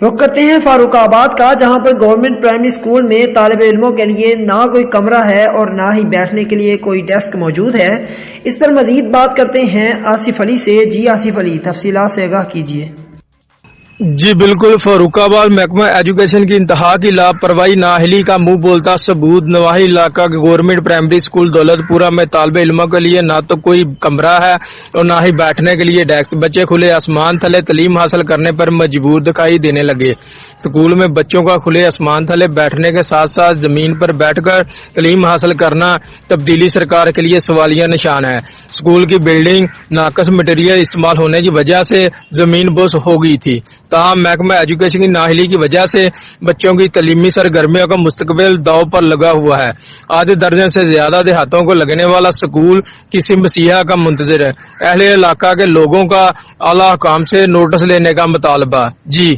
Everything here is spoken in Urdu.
رخ کرتے ہیں فاروق آباد کا، جہاں پر گورنمنٹ پرائمری اسکول میں طالب علموں کے لیے نہ کوئی کمرہ ہے اور نہ ہی بیٹھنے کے لیے کوئی ڈیسک موجود ہے۔ اس پر مزید بات کرتے ہیں آصف علی سے۔ جی آصف علی، تفصیلات سے آگاہ کیجیے۔ جی بالکل، فاروق آباد محکمہ ایجوکیشن کی انتہا کی لاپرواہی نااہلی کا منہ بولتا ثبوت۔ نواحی علاقہ کے گورنمنٹ پرائمری اسکول دولت پورہ میں طالب علموں کے لیے نہ تو کوئی کمرہ ہے اور نہ ہی بیٹھنے کے لیے ڈیسک۔ بچے کھلے آسمان تلے تعلیم حاصل کرنے پر مجبور دکھائی دینے لگے۔ اسکول میں بچوں کا کھلے آسمان تلے بیٹھنے کے ساتھ ساتھ زمین پر بیٹھ کر تعلیم حاصل کرنا تبدیلی سرکار کے لیے سوالیہ نشان ہے۔ اسکول کی بلڈنگ ناقص مٹیریل استعمال ہونے کی وجہ سے زمین بوس ہو گئی تھی، تاہم محکمہ ایجوکیشن کی نااہلی کی وجہ سے بچوں کی تعلیمی سرگرمیوں کا مستقبل داؤ پر لگا ہوا ہے۔ آدھے درجن سے زیادہ دیہاتوں کو لگنے والا اسکول کسی مسیحا کا منتظر ہے۔ اہل علاقہ کے لوگوں کا اعلی حکام سے نوٹس لینے کا مطالبہ۔ جی